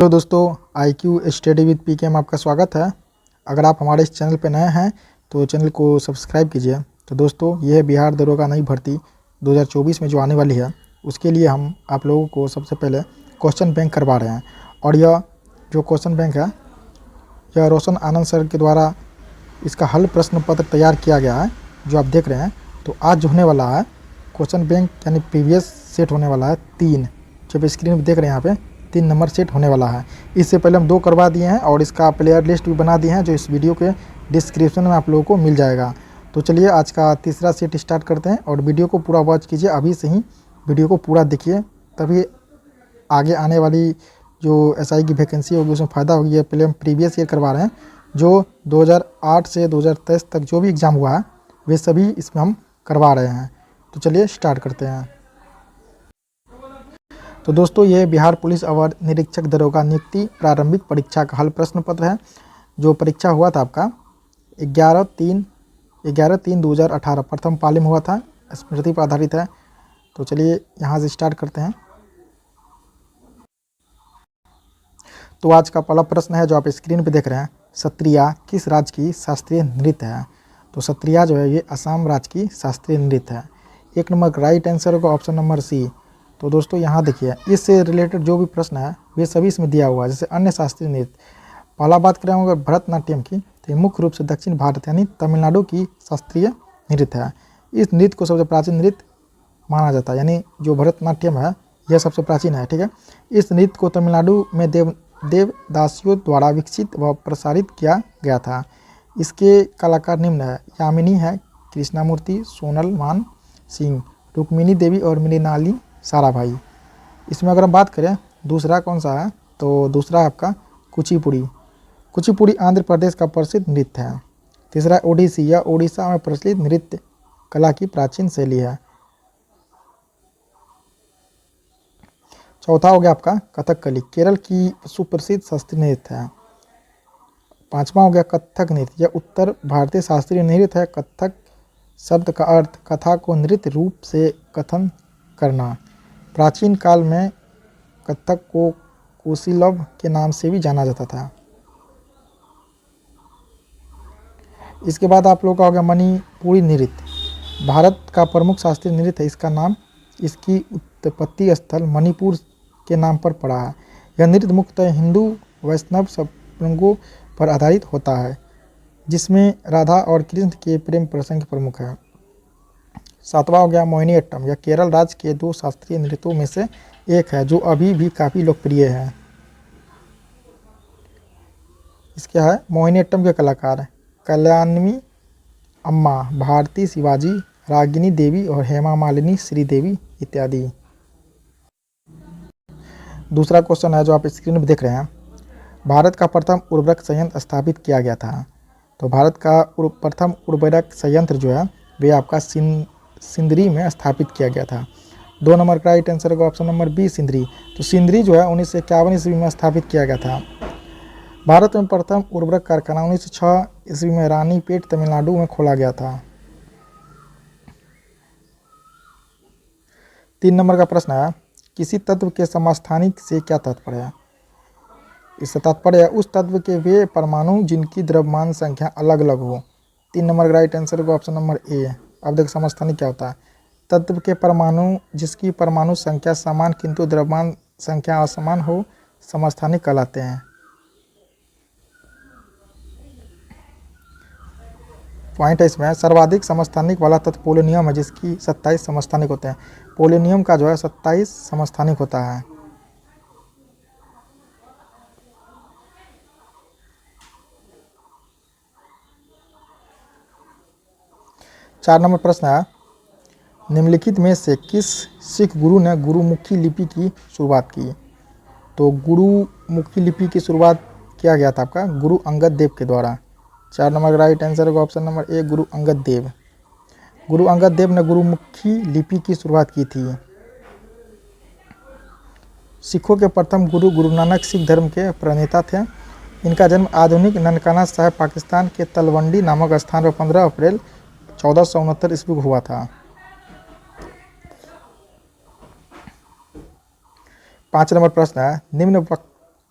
Hello दोस्तों, IQ study with P के में आपका स्वागत है। अगर आप हमारे इस चैनल पर नए हैं तो चैनल को सब्सक्राइब कीजिए। तो दोस्तों, ये है बिहार दरोगा नई भर्ती 2024 में जो आने वाली है, उसके लिए हम आप लोगों को सबसे पहले क्वेश्चन बैंक करवा रहे हैं। और यह जो क्वेश्चन बैंक है, यह रोशन आनंद सर के द्वारा इसका हल प्रश्न पत्र तैयार किया गया है, जो आप देख रहे हैं। तो आज जो होने वाला है क्वेश्चन बैंक यानी प्रीवियस सेट होने वाला है 3, जब स्क्रीन पर देख रहे हैं यहाँ पे 3 नंबर सेट होने वाला है। इससे पहले हम 2 करवा दिए हैं और इसका प्लेयर लिस्ट भी बना दिए हैं, जो इस वीडियो के डिस्क्रिप्शन में आप लोगों को मिल जाएगा। तो चलिए आज का तीसरा सेट स्टार्ट करते हैं और वीडियो को पूरा वॉच कीजिए। अभी से ही वीडियो को पूरा देखिए, तभी आगे आने वाली जो SI की वैकेंसी होगी उसमें फ़ायदा होगी। ये पहले हम प्रीवियस ईयर करवा रहे हैं, जो 2008 से 2023 तक जो भी एग्ज़ाम हुआ है वे सभी इसमें हम करवा रहे हैं। तो चलिए स्टार्ट करते हैं। तो दोस्तों, ये बिहार पुलिस अवर निरीक्षक दरोगा नियुक्ति प्रारंभिक परीक्षा का हल प्रश्न पत्र है, जो परीक्षा हुआ था आपका 11/3/2018 प्रथम पाली में हुआ था, स्मृति पर आधारित है। तो चलिए यहाँ से स्टार्ट करते हैं। तो आज का पहला प्रश्न है जो आप स्क्रीन पे देख रहे हैं, सत्रिया किस राज्य की शास्त्रीय नृत्य है? तो सत्रिया जो है ये असम राज्य की शास्त्रीय नृत्य है। 1 नंबर का राइट आंसर होगा ऑप्शन नंबर सी। तो दोस्तों यहाँ देखिए, इससे रिलेटेड जो भी प्रश्न है वे सभी इसमें दिया हुआ है। जैसे अन्य शास्त्रीय नृत्य, पहला बात करें अगर भरतनाट्यम की, तो ये मुख्य रूप से दक्षिण भारत यानी तमिलनाडु की शास्त्रीय नृत्य है। इस नृत्य को सबसे प्राचीन नृत्य माना जाता है, यानी जो भरतनाट्यम है यह सबसे प्राचीन है। ठीक है, इस नृत्य को तमिलनाडु में देवदासियों द्वारा विकसित व प्रसारित किया गया था। इसके कलाकार निम्न है, यामिनी है, कृष्णामूर्ति, सोनल मान सिंह, रुक्मिणी देवी और मृणाली साराभाई। इसमें अगर हम बात करें दूसरा कौन सा है, तो दूसरा है आपका कुचिपुड़ी। कुचिपुड़ी आंध्र प्रदेश का प्रसिद्ध नृत्य है। तीसरा ओडिसी, यह ओडिशा में प्रचलित नृत्य कला की प्राचीन शैली है। चौथा हो गया आपका कथकली, केरल की सुप्रसिद्ध शास्त्रीय नृत्य है। पांचवा हो गया कथक नृत्य, यह उत्तर भारतीय शास्त्रीय नृत्य है। कथक शब्द का अर्थ कथा को नृत्य रूप से कथन करना। प्राचीन काल में कथक को कोशिलभ के नाम से भी जाना जाता था। इसके बाद आप लोगों का हो गया मणिपुरी नृत्य, भारत का प्रमुख शास्त्रीय नृत्य है। इसका नाम इसकी उत्पत्ति स्थल मणिपुर के नाम पर पड़ा है। यह नृत्य मुख्यतः हिंदू वैष्णव प्रसंगों पर आधारित होता है, जिसमें राधा और कृष्ण के प्रेम प्रसंग प्रमुख है। सातवां हो गया मोहिनीअट्टम, यह केरल राज्य के 2 शास्त्रीय नृत्यों में से एक है, जो अभी भी काफ़ी लोकप्रिय है। इसका है मोहिनीअट्टम के कलाकार कल्याणी अम्मा, भारती शिवाजी, रागिनी देवी और हेमा मालिनी श्रीदेवी इत्यादि। दूसरा क्वेश्चन है जो आप स्क्रीन पर देख रहे हैं, भारत का प्रथम उर्वरक संयंत्र स्थापित किया गया था। तो भारत का प्रथम उर्वरक संयंत्र जो है वे आपका सिंदरी में स्थापित किया गया था। 2 नंबर का राइट आंसर होगा ऑप्शन नंबर बी सिंदरी। तो सिंदरी जो है 1951 ईस्वी में स्थापित किया गया था। भारत में प्रथम उर्वरक कारखाना 1906 ईस्वी में रानीपेट तमिलनाडु में खोला गया था। 3 नंबर का प्रश्न है, किसी तत्व के समस्थानिक से क्या तात्पर्य है? इससे तात्पर्य है उस तत्व के वे परमाणु जिनकी द्रव्यमान संख्या अलग अलग हो। 3 नंबर का राइट आंसर होगा ऑप्शन नंबर ए। अब देखो समस्थानिक क्या होता है, तत्व के परमाणु जिसकी परमाणु संख्या समान किंतु द्रव्यमान संख्या असमान हो समस्थानिक कहलाते हैं। पॉइंट है इसमें, सर्वाधिक समस्थानिक वाला तत्व पोलोनियम है, जिसकी 27 समस्थानिक होते हैं। पोलोनियम का जो है 27 समस्थानिक होता है। चार नंबर प्रश्न है, निम्नलिखित में से किस सिख गुरु ने गुरुमुखी लिपि की शुरुआत की? तो गुरुमुखी लिपि की शुरुआत किया गया था आपका गुरु अंगद देव के द्वारा। 4 नंबर का राइट आंसर होगा ऑप्शन नंबर ए, गुरु अंगद देव। गुरु अंगद देव ने गुरुमुखी लिपि की शुरुआत की थी। सिखों के प्रथम गुरु गुरु नानक सिख धर्म के प्रणेता थे। इनका जन्म आधुनिक ननकाना साहिब पाकिस्तान के तलवंडी नामक स्थान पर 15 अप्रैल 1469 ईस्वी को हुआ था। 5 नंबर प्रश्न है, निम्न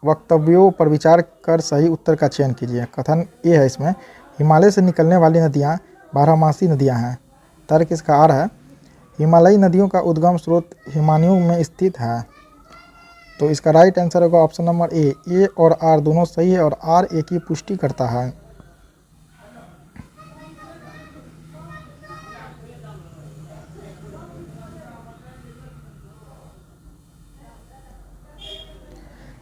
वक्तव्यों पर विचार कर सही उत्तर का चयन कीजिए। कथन ए है इसमें, हिमालय से निकलने वाली नदियाँ बारहमासी नदियाँ हैं। तर्क इसका आर है, हिमालयी नदियों का उद्गम स्रोत हिमानियों में स्थित है। तो इसका राइट आंसर होगा ऑप्शन नंबर ए और आर दोनों सही है और आर ए की पुष्टि करता है।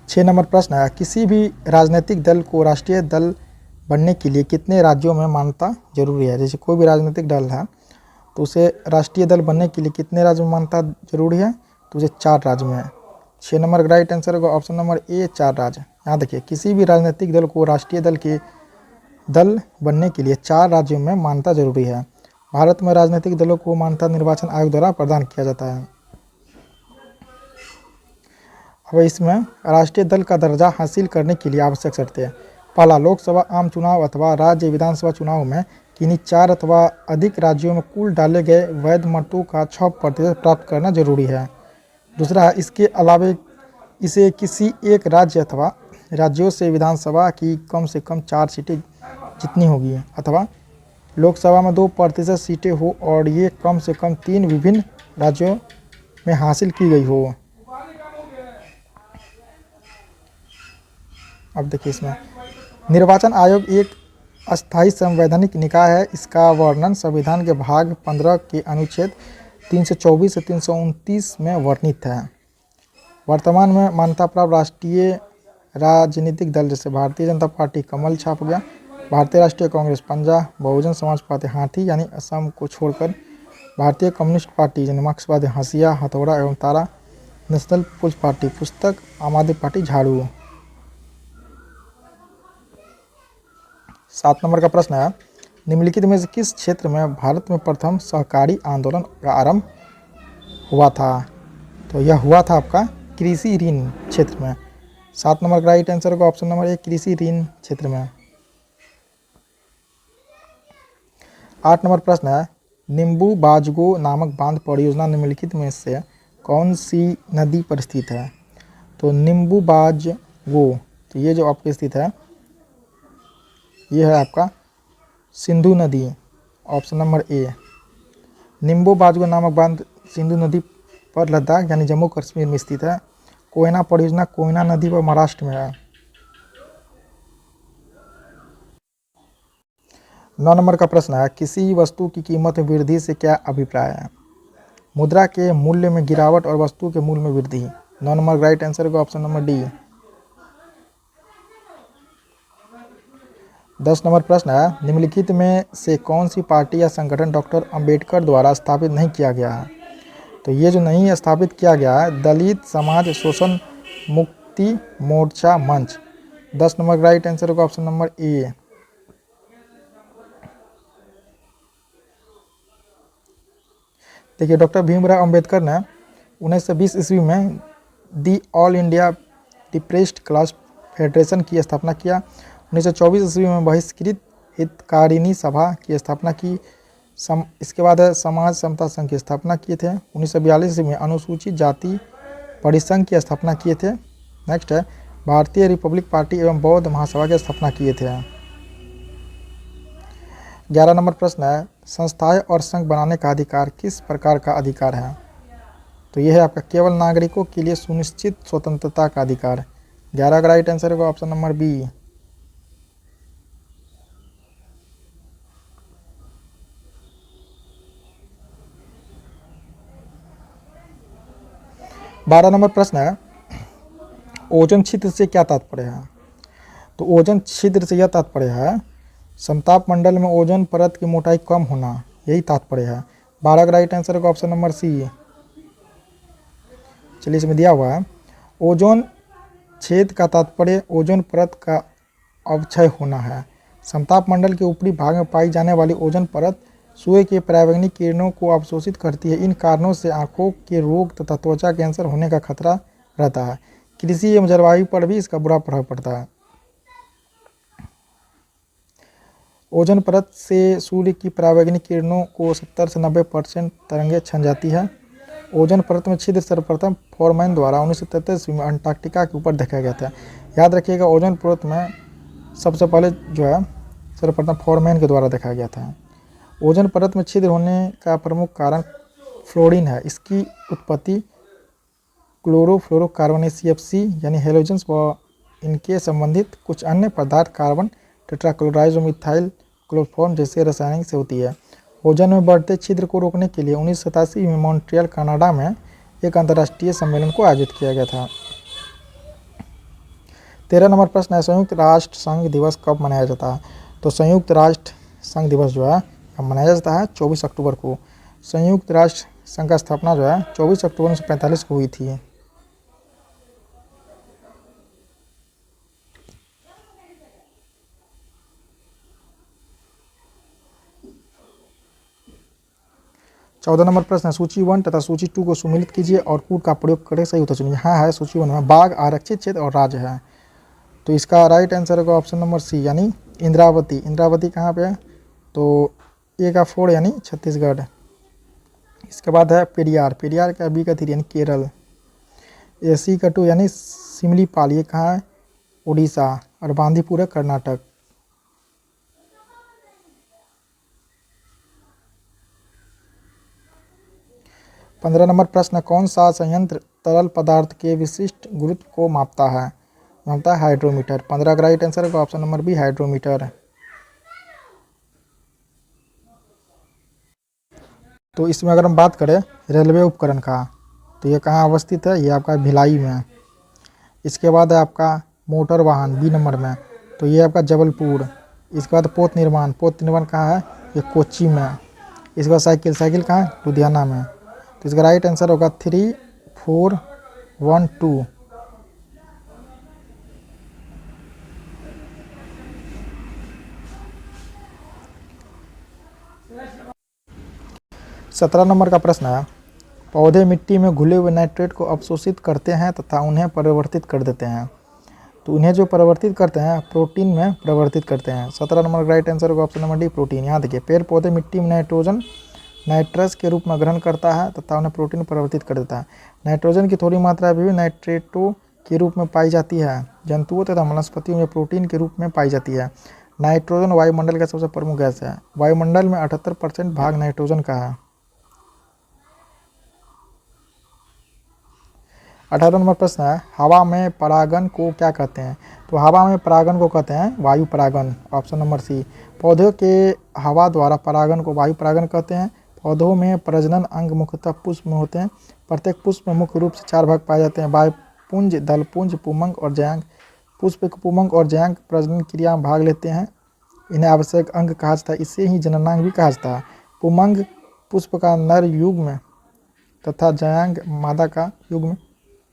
छः नंबर प्रश्न है, किसी भी राजनीतिक दल को राष्ट्रीय दल बनने के लिए कितने राज्यों में मान्यता जरूरी है। जैसे कोई भी राजनीतिक दल है तो उसे राष्ट्रीय दल बनने के लिए कितने राज्य में मान्यता जरूरी है, तो उसे 4 राज्य में। 6 नंबर का राइट आंसर होगा ऑप्शन नंबर ए 4 राज्य। यहाँ देखिए, किसी भी राजनीतिक दल को राष्ट्रीय दल बनने के लिए 4 राज्यों में मान्यता जरूरी है। भारत में राजनीतिक दलों को मान्यता निर्वाचन आयोग द्वारा प्रदान किया जाता है। अब इसमें राष्ट्रीय दल का दर्जा हासिल करने के लिए आवश्यक शर्तें। पहला, लोकसभा आम चुनाव अथवा राज्य विधानसभा चुनाव में किन्हीं 4 अथवा अधिक राज्यों में कुल डाले गए वैध मतों का 6% प्राप्त करना जरूरी है। दूसरा, इसके अलावा इसे किसी एक राज्य अथवा राज्यों से विधानसभा की कम से कम 4 सीटें जितनी होगी, अथवा लोकसभा में 2% सीटें हो और ये कम से कम 3 विभिन्न राज्यों में हासिल की गई हो। अब देखिए, इसमें निर्वाचन आयोग एक अस्थायी संवैधानिक निकाय है। इसका वर्णन संविधान के भाग 15 के अनुच्छेद 324 से 329 में वर्णित है। वर्तमान में मान्यता प्राप्त राष्ट्रीय राजनीतिक दल जैसे भारतीय जनता पार्टी कमल छाप गया, भारतीय राष्ट्रीय कांग्रेस पंजा, बहुजन समाज पार्टी हाथी यानी असम को छोड़कर, भारतीय कम्युनिस्ट पार्टी यानी मार्क्सवादी हंसिया हथौड़ा एवं तारा, नेशनल पीपुल्स पार्टी पुस्तक, आम आदमी पार्टी झाड़ू। 7 नंबर का प्रश्न है, निम्नलिखित में से किस क्षेत्र में भारत में प्रथम सहकारी आंदोलन का आरंभ हुआ था। तो यह हुआ था आपका कृषि ऋण क्षेत्र में। 7 नंबर का राइट आंसर होगा ऑप्शन नंबर ए कृषि ऋण क्षेत्र में। 8 नंबर प्रश्न है, नींबू बाजगो नामक बांध परियोजना निम्नलिखित में से कौन सी नदी पर स्थित है। तो नींबू बाजगो, तो ये जो आपके स्थित है ये है आपका सिंधु नदी, ऑप्शन नंबर ए। नींबू बाजगो नामक बांध सिंधु नदी पर लद्दाख यानी जम्मू कश्मीर में स्थित है। कोयना परियोजना कोयना नदी पर महाराष्ट्र में है। 9 नंबर का प्रश्न है, किसी वस्तु की कीमत में वृद्धि से क्या अभिप्राय है। मुद्रा के मूल्य में गिरावट और वस्तु के मूल्य में वृद्धि। 9 नंबर का राइट आंसर होगा ऑप्शन नंबर डी। 10 नंबर प्रश्न है, निम्नलिखित में से कौन सी पार्टी या संगठन डॉक्टर अंबेडकर द्वारा स्थापित नहीं किया गया है। तो ये जो नहीं स्थापित किया गया है, दलित समाज शोषण मुक्ति मोर्चा मंच। 10 नंबर का राइट आंसर होगा ऑप्शन नंबर ए। देखिए, डॉक्टर भीमराव अंबेडकर ने 1920 ईस्वी में the all India depressed class federation की स्थापना किया। 1924 ईस्वी में बहिष्कृत हितकारिणी सभा की स्थापना की। इसके बाद समाज समता संघ की स्थापना किए थे। 1942 ईस्वी में अनुसूचित जाति परिसंघ की स्थापना किए थे। नेक्स्ट है, भारतीय रिपब्लिक पार्टी एवं बौद्ध महासभा की स्थापना किए थे। 11 नंबर प्रश्न है, संस्थाएं और संघ बनाने का अधिकार किस प्रकार का अधिकार है। तो यह है आपका केवल नागरिकों के लिए सुनिश्चित स्वतंत्रता का अधिकार। 11 का राइट आंसर होगा ऑप्शन नंबर बी। 12 नंबर प्रश्न है, ओजोन छिद्र से क्या तात्पर्य है। तो ओजोन छिद्र से यह तात्पर्य है समताप मंडल में ओजोन परत की मोटाई कम होना, यही तात्पर्य है। 12 का राइट आंसर होगा ऑप्शन नंबर सी। चलिए, इसमें दिया हुआ है, ओजोन छेद का तात्पर्य ओजोन परत का अवक्षय होना है। समताप मंडल के ऊपरी भाग में पाई जाने वाली ओजोन परत सूर्य के पराबैंगनी किरणों को अवशोषित करती है। इन कारणों से आंखों के रोग तथा त्वचा कैंसर होने का खतरा रहता है। कृषि एवं जलवायु पर भी इसका बुरा प्रभाव पड़ता है। ओजोन परत से सूर्य की पराबैंगनी किरणों को 70 से 90% तरंगें छन जाती है। ओजोन परत में छिद्र सर्वप्रथम फोरमैन द्वारा 1933 में अंटार्कटिका के ऊपर देखा गया था। याद रखिएगा, ओजोन परत में सबसे पहले जो है सर्वप्रथम फोरमैन के द्वारा देखा गया था। ओजोन परत में छिद्र होने का प्रमुख कारण फ्लोरीन है। इसकी उत्पत्ति क्लोरोफ्लोरोकार्बन CFC यानी हेलोजन्स व इनके संबंधित कुछ अन्य पदार्थ कार्बन टेट्राक्लोराइड और मिथाइल क्लोरोफॉर्म जैसे रासायनिक से होती है। ओजोन में बढ़ते छिद्र को रोकने के लिए 1987 में मॉन्ट्रियल कनाडा में एक अंतर्राष्ट्रीय सम्मेलन को आयोजित किया गया था। 13 नंबर प्रश्न है, संयुक्त राष्ट्र संघ दिवस कब मनाया जाता है? तो संयुक्त राष्ट्र संघ दिवस जो है कब मनाया जाता है? 24 अक्टूबर को। संयुक्त राष्ट्र संघ का स्थापना जो है 24 अक्टूबर 1945 को हुई थी। चौदह नंबर प्रश्न है, सूची 1 तथा सूची 2 को सुमेलित कीजिए और कूट का प्रयोग करके सही उत्तर चुनिए। हाँ है, सूची 1 में बाघ आरक्षित क्षेत्र और राज्य है, तो इसका राइट आंसर होगा ऑप्शन नंबर सी यानी इंद्रावती। इंद्रावती कहाँ पे है? तो ए का 4 यानी छत्तीसगढ़। इसके बाद है पेरियार, पेरियार का बी का 3 यानी केरल। AC का 2 यानी सिमलीपाल, ये कहाँ है? उड़ीसा। और बांदीपुर है कर्नाटक। पंद्रह नंबर प्रश्न, कौन सा संयंत्र तरल पदार्थ के विशिष्ट गुरुत्व को मापता है? मापता है हाइड्रोमीटर। 15 का राइट आंसर होगा ऑप्शन नंबर बी हाइड्रोमीटर। तो इसमें अगर हम बात करें रेलवे उपकरण का, तो ये कहाँ अवस्थित है? ये आपका भिलाई में। इसके बाद है आपका मोटर वाहन बी नंबर में, तो ये आपका जबलपुर। इसके बाद पोत निर्माण, पोत निर्माण कहाँ है? ये कोच्चि में। इसके बाद साइकिल, साइकिल कहाँ है? लुधियाना में। तो इसका राइट आंसर होगा 3, 4, 1, 2। सत्रह नंबर का प्रश्न है, पौधे मिट्टी में घुले हुए नाइट्रेट को अवशोषित करते हैं तथा उन्हें परिवर्तित कर देते हैं। तो उन्हें जो परिवर्तित करते हैं प्रोटीन में परिवर्तित करते हैं। 17 नंबर का राइट आंसर होगा ऑप्शन नंबर डी प्रोटीन। यहाँ देखिए, पेड़ पौधे मिट्टी में नाइट्रोजन नाइट्रस के रूप में ग्रहण करता है तथा उन्हें प्रोटीन परिवर्तित कर देता है। नाइट्रोजन की थोड़ी मात्रा भी नाइट्रेटो के रूप में पाई जाती है। जंतुओं तथा वनस्पतियों में प्रोटीन के रूप में पाई जाती है। नाइट्रोजन वायुमंडल का सबसे प्रमुख गैस है। वायुमंडल में 78% भाग नाइट्रोजन का है। 18 नंबर प्रश्न है, हवा में परागन को क्या कहते हैं? तो हवा में परागन को कहते हैं वायु परागन, ऑप्शन नंबर सी। पौधों के हवा द्वारा परागन को वायु परागन कहते हैं। पौधों में प्रजनन अंग मुख्यतः पुष्प में होते हैं। प्रत्येक पुष्प में मुख्य रूप से 4 भाग पाए जाते हैं, बाह्यपुंज, दलपुंज, पुमंग और जयांग। पुष्प के पुमंग और जयांग प्रजनन क्रिया में भाग लेते हैं। इन्हें आवश्यक अंग कहा जाता है, इससे ही जननांग भी कहा जाता है। पुमंग पुष्प का नर युग्म तथा जयांग मादा का युग्म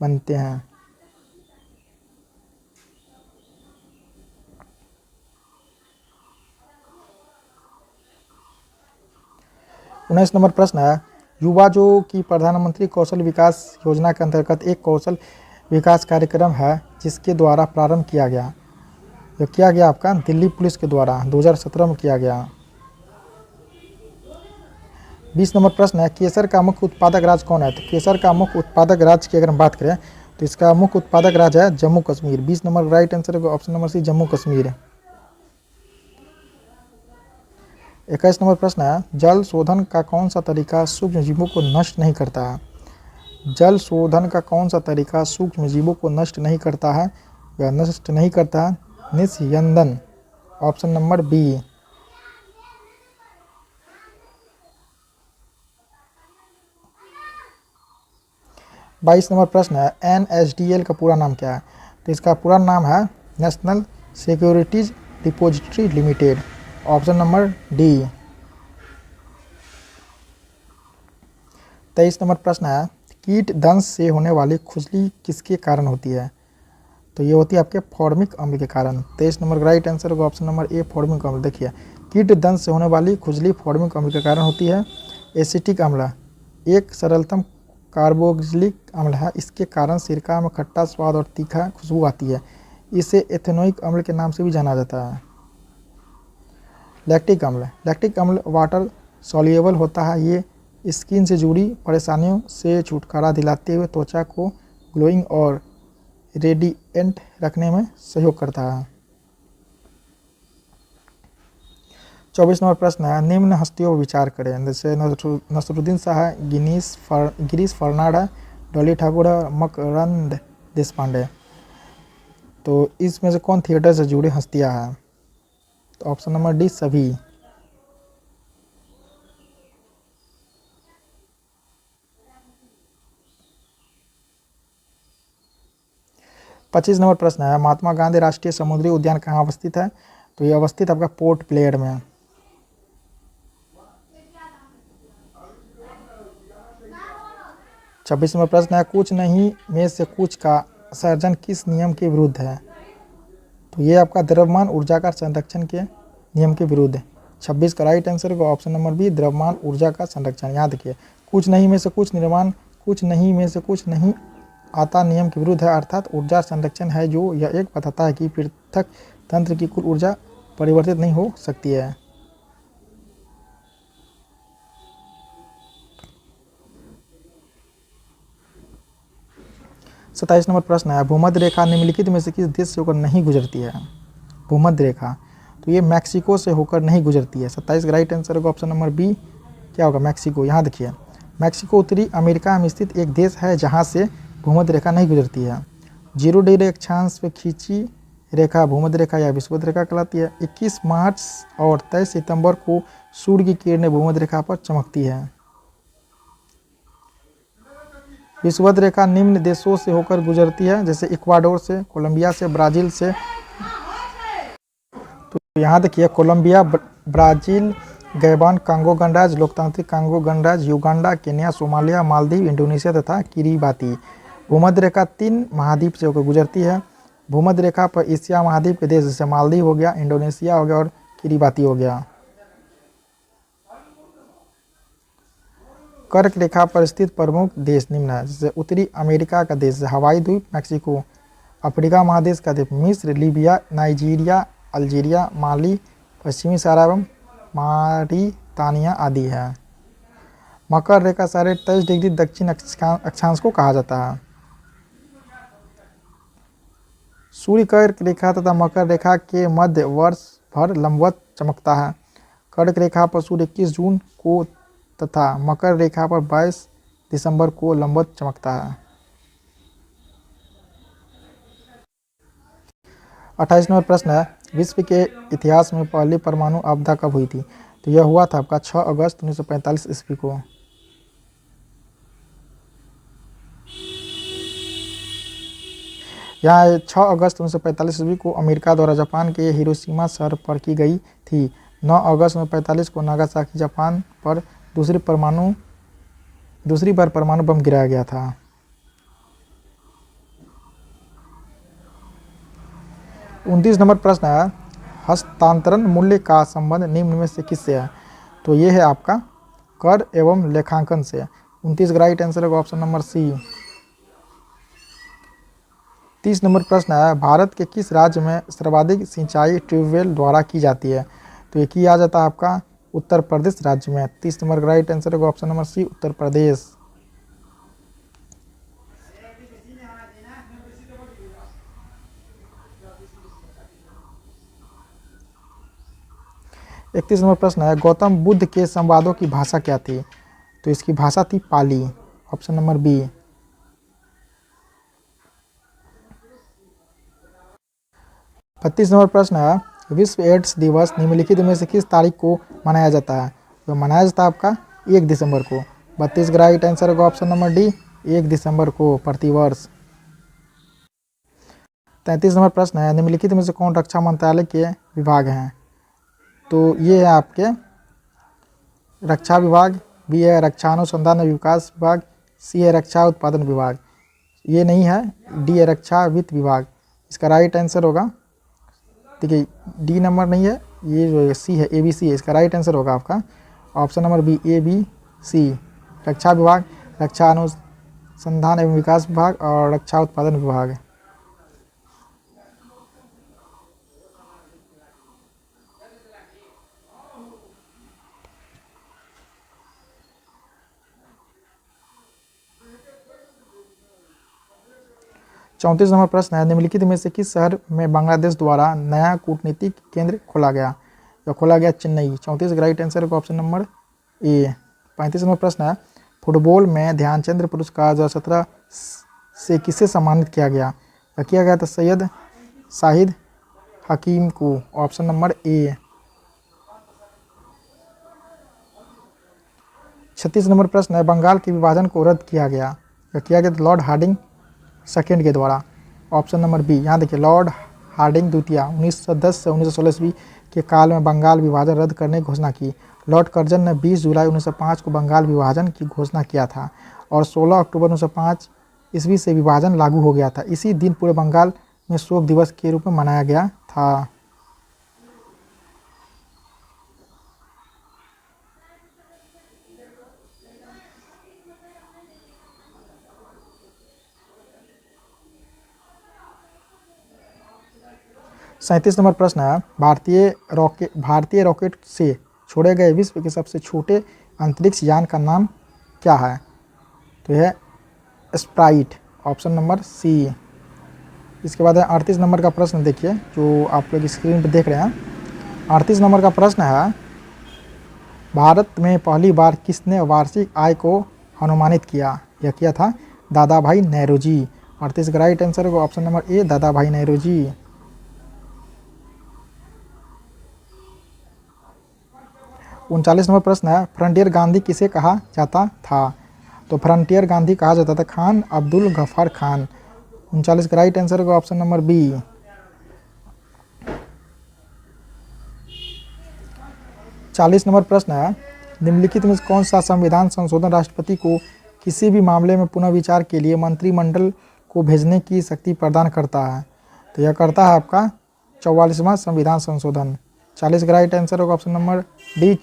बनते हैं। 19 नंबर प्रश्न है, युवा जो कि प्रधानमंत्री कौशल विकास योजना के अंतर्गत एक कौशल विकास कार्यक्रम है जिसके द्वारा प्रारंभ किया गया। यह किया गया आपका दिल्ली पुलिस के द्वारा 2017 में किया गया। 20 नंबर प्रश्न है, केसर का मुख्य उत्पादक राज्य कौन है? तो केसर का मुख्य उत्पादक राज्य की अगर हम बात करें तो इसका मुख्य उत्पादक राज्य है Jammu Kashmir. 20 number right answer होगा option number C Jammu Kashmir. 21 number प्रश्न है, जल शोधन का कौन सा तरीका सूक्ष्म जीवों को नष्ट नहीं करता है? जल शोधन का कौन सा तरीका सूक्ष्म जीवों को नष्ट नहीं करता है या नष्ट नहीं करता है? निस्यंदन, ऑप्शन नंबर बी। 22 नंबर प्रश्न है, NSDL का पूरा नाम क्या है? तो इसका पूरा नाम है national securities depository limited, option number D. 23 number प्रश्न है, कीट दंश से होने वाली खुजली किसके कारण होती है? तो ये होती है आपके फॉर्मिक अम्ल के कारण। 23 नंबर का राइट आंसर होगा ऑप्शन नंबर ए फॉर्मिक अम्ल। देखिए, कीट दंश से होने वाली खुजली फॉर्मिक अम्ल के कारण होती है। एसिटिक अम्ल एक सरलतम कार्बोक्सिलिक अम्ल है, इसके कारण सिरका में खट्टा स्वाद और तीखा खुशबू आती है। इसे एथेनोइक अम्ल के नाम से भी जाना जाता है। लैक्टिक अम्ल वाटर सॉल्युबल होता है, ये स्किन से जुड़ी परेशानियों से छुटकारा दिलाते हुए त्वचा को ग्लोइंग और रेडिएंट रखने में सहयोग करता है। 24 नंबर प्रश्न है, निम्न हस्तियों पर विचार करें। जैसे नसरुद्दीन शाह है, गिरीश फर्नाड है, डॉली ठाकुर है, मकरंद देशपांडे। तो इसमें से कौन थिएटर से जुड़ी हस्तियां हैं? तो ऑप्शन नंबर डी सभी। पच्चीस नंबर प्रश्न है, महात्मा गांधी राष्ट्रीय समुद्री उद्यान कहाँ अवस्थित है? तो ये अवस्थित आपका पोर्ट ब्लेयर में। 26 नंबर प्रश्न है, कुछ नहीं में से कुछ का सर्जन किस नियम के विरुद्ध है? तो ये आपका द्रव्यमान ऊर्जा का संरक्षण के नियम के विरुद्ध है। 26 का राइट आंसर होगा ऑप्शन नंबर बी, द्रव्यमान ऊर्जा का संरक्षण। याद रखिए, कुछ नहीं में से कुछ निर्माण कुछ नहीं में से कुछ नहीं आता नियम के विरुद्ध है, अर्थात ऊर्जा संरक्षण है जो यह एक बताता है कि पृथक तंत्र की कुल ऊर्जा परिवर्तित नहीं हो सकती है। सत्ताईस नंबर प्रश्न है, भूमध्य रेखा निम्नलिखित में से किस देश से होकर नहीं गुजरती है? भूमध्य रेखा, तो ये मैक्सिको से होकर नहीं गुजरती है। 27 का राइट आंसर होगा ऑप्शन नंबर बी, क्या होगा? मैक्सिको। यहाँ देखिए, मैक्सिको उत्तरी अमेरिका में स्थित एक देश है जहाँ से भूमध्य रेखा नहीं गुजरती है। 0 डिग्री अक्षांश पे खींची रेखा भूमध्य रेखा या विषुवत रेखा कहलाती है। 21 मार्च और 23 सितंबर को सूर्य की किरणें भूमध्य रेखा पर चमकती है। विषुवत रेखा निम्न देशों से होकर गुजरती है, जैसे इक्वाडोर से, कोलंबिया से, ब्राज़ील से। तो यहाँ देखिए, कोलंबिया, ब्राज़ील, गैबान, कांगो गणराज्य, लोकतांत्रिक कांगो गणराज्य, Uganda, Kenya, Somalia, Maldives, Indonesia तथा किरीबाती। भूमध्य रेखा 3 महाद्वीप से होकर गुजरती है। भूमध्य रेखा पर एशिया महाद्वीप के देश जैसे मालदीव हो गया, इंडोनेशिया हो गया और किरीबाती हो गया। कर्क रेखा पर स्थित प्रमुख देश निम्न है, जैसे उत्तरी अमेरिका का देश हवाई द्वीप, मैक्सिको, अफ्रीका महादेश का द्वीप मिस्र, लीबिया, नाइजीरिया, अल्जीरिया, माली, पश्चिमी सहारा एवं मारितानिया आदि है। मकर रेखा 23.5 डिग्री दक्षिण अक्षांश को कहा जाता है। सूर्य कर्क रेखा तथा मकर रेखा के मध्य वर्ष भर लंबवत चमकता है। कर्क रेखा पर सूर्य 21 जून को तथा मकर रेखा पर 22 दिसंबर को लंबवत चमकता है। 28 नंबर प्रश्न है, विश्व के इतिहास में पहली परमाणु आपदा कब हुई थी? तो यह हुआ था आपका 6 अगस्त 1945 ईस्वी को। यहाँ 6 अगस्त 1945 ईस्वी को अमेरिका द्वारा जापान के हिरोशिमा शहर पर की गई थी। 9 अगस्त 1945 को नागासाकी जापान पर दूसरी बार परमाणु बम गिराया गया था। 29 नंबर प्रश्न है, हस्तांतरण मूल्य का संबंध निम्न में से किससे है? तो ये है आपका कर एवं लेखांकन से। 29 का राइट आंसर होगा ऑप्शन नंबर सी। 30 नंबर प्रश्न है, भारत के किस राज्य में सर्वाधिक सिंचाई ट्यूबवेल द्वारा की जाती है? तो ये किया जाता है आपका उत्तर प्रदेश राज्य में। 30 नंबर का राइट आंसर होगा ऑप्शन नंबर सी, उत्तर प्रदेश। 31 नंबर प्रश्न है, गौतम बुद्ध के संवादों की भाषा क्या थी? तो इसकी भाषा थी पाली, ऑप्शन नंबर बी। 32 नंबर प्रश्न है, विश्व एड्स दिवस निम्नलिखित में से किस तारीख को मनाया जाता है? तो मनाया जाता है आपका 1 दिसंबर को। 32 का राइट आंसर होगा ऑप्शन नंबर डी, 1 दिसंबर को प्रतिवर्ष। 33 नंबर प्रश्न है, निम्नलिखित में से कौन रक्षा मंत्रालय के विभाग हैं? तो ये है आपके रक्षा विभाग, बी है रक्षा अनुसंधान और विकास विभाग, सी है रक्षा उत्पादन विभाग, ये नहीं है, डी है रक्षा वित्त विभाग। इसका राइट आंसर होगा, देखिए डी नंबर नहीं है, ये जो सी है ABC है, इसका राइट आंसर होगा आपका ऑप्शन नंबर बी, ABC। रक्षा विभाग, रक्षा अनुसंधान एवं विकास विभाग और रक्षा उत्पादन विभाग। 34 नंबर प्रश्न है, निम्नलिखित में से किस शहर में बांग्लादेश द्वारा नया कूटनीतिक केंद्र खोला गया? या खोला गया चेन्नई। 34 का राइट आंसर होगा ऑप्शन नंबर ए। 35 नंबर प्रश्न है, फुटबॉल में ध्यानचंद पुरस्कार 2017 से किसे सम्मानित किया गया? या किया गया था सैयद शाहिद हकीम को। ऑप्शन नंबर ए। 36 नंबर प्रश्न है, बंगाल के विभाजन को रद्द किया गया। या किया गया था लॉर्ड हार्डिंग सेकेंड के द्वारा। Option number B. यहाँ देखिए, लॉर्ड हार्डिंग द्वितीय 1910 से 1916 ईस्वी के काल में बंगाल विभाजन रद्द करने की घोषणा की। लॉर्ड कर्जन ने 20 जुलाई 1905 को बंगाल विभाजन की घोषणा किया था और 16 अक्टूबर 1905 ईस्वी से विभाजन लागू हो गया था। इसी दिन पूरे बंगाल में शोक दिवस के रूप में मनाया गया था। सैंतीस नंबर प्रश्न है, भारतीय रॉकेट से छोड़े गए विश्व के सबसे छोटे अंतरिक्ष यान का नाम क्या है? तो यह स्प्राइट। Option number C. इसके बाद है 38 नंबर का प्रश्न, देखिए जो आप लोग स्क्रीन पर देख रहे हैं। 38 नंबर का प्रश्न है, भारत में पहली बार किसने वार्षिक आय को अनुमानित किया? यह किया था दादा भाई नेहरू। 38 का राइट आंसर होगा ऑप्शन नंबर ए, दादा भाई नेहरू। 39 नंबर प्रश्न है, फ्रंटियर गांधी किसे कहा जाता था? तो फ्रंटियर गांधी कहा जाता था खान अब्दुल गफ्फार खान। 39 का राइट आंसर होगा ऑप्शन नंबर बी। 40 नंबर प्रश्न है, निम्नलिखित में कौन सा संविधान संशोधन राष्ट्रपति को किसी भी मामले में पुनः विचार के लिए मंत्रिमंडल को भेजने की शक्ति प्रदान करता है? तो यह करता है आपका 44वां संविधान संशोधन। 40 का राइट आंसर होगा ऑप्शन नंबर डी,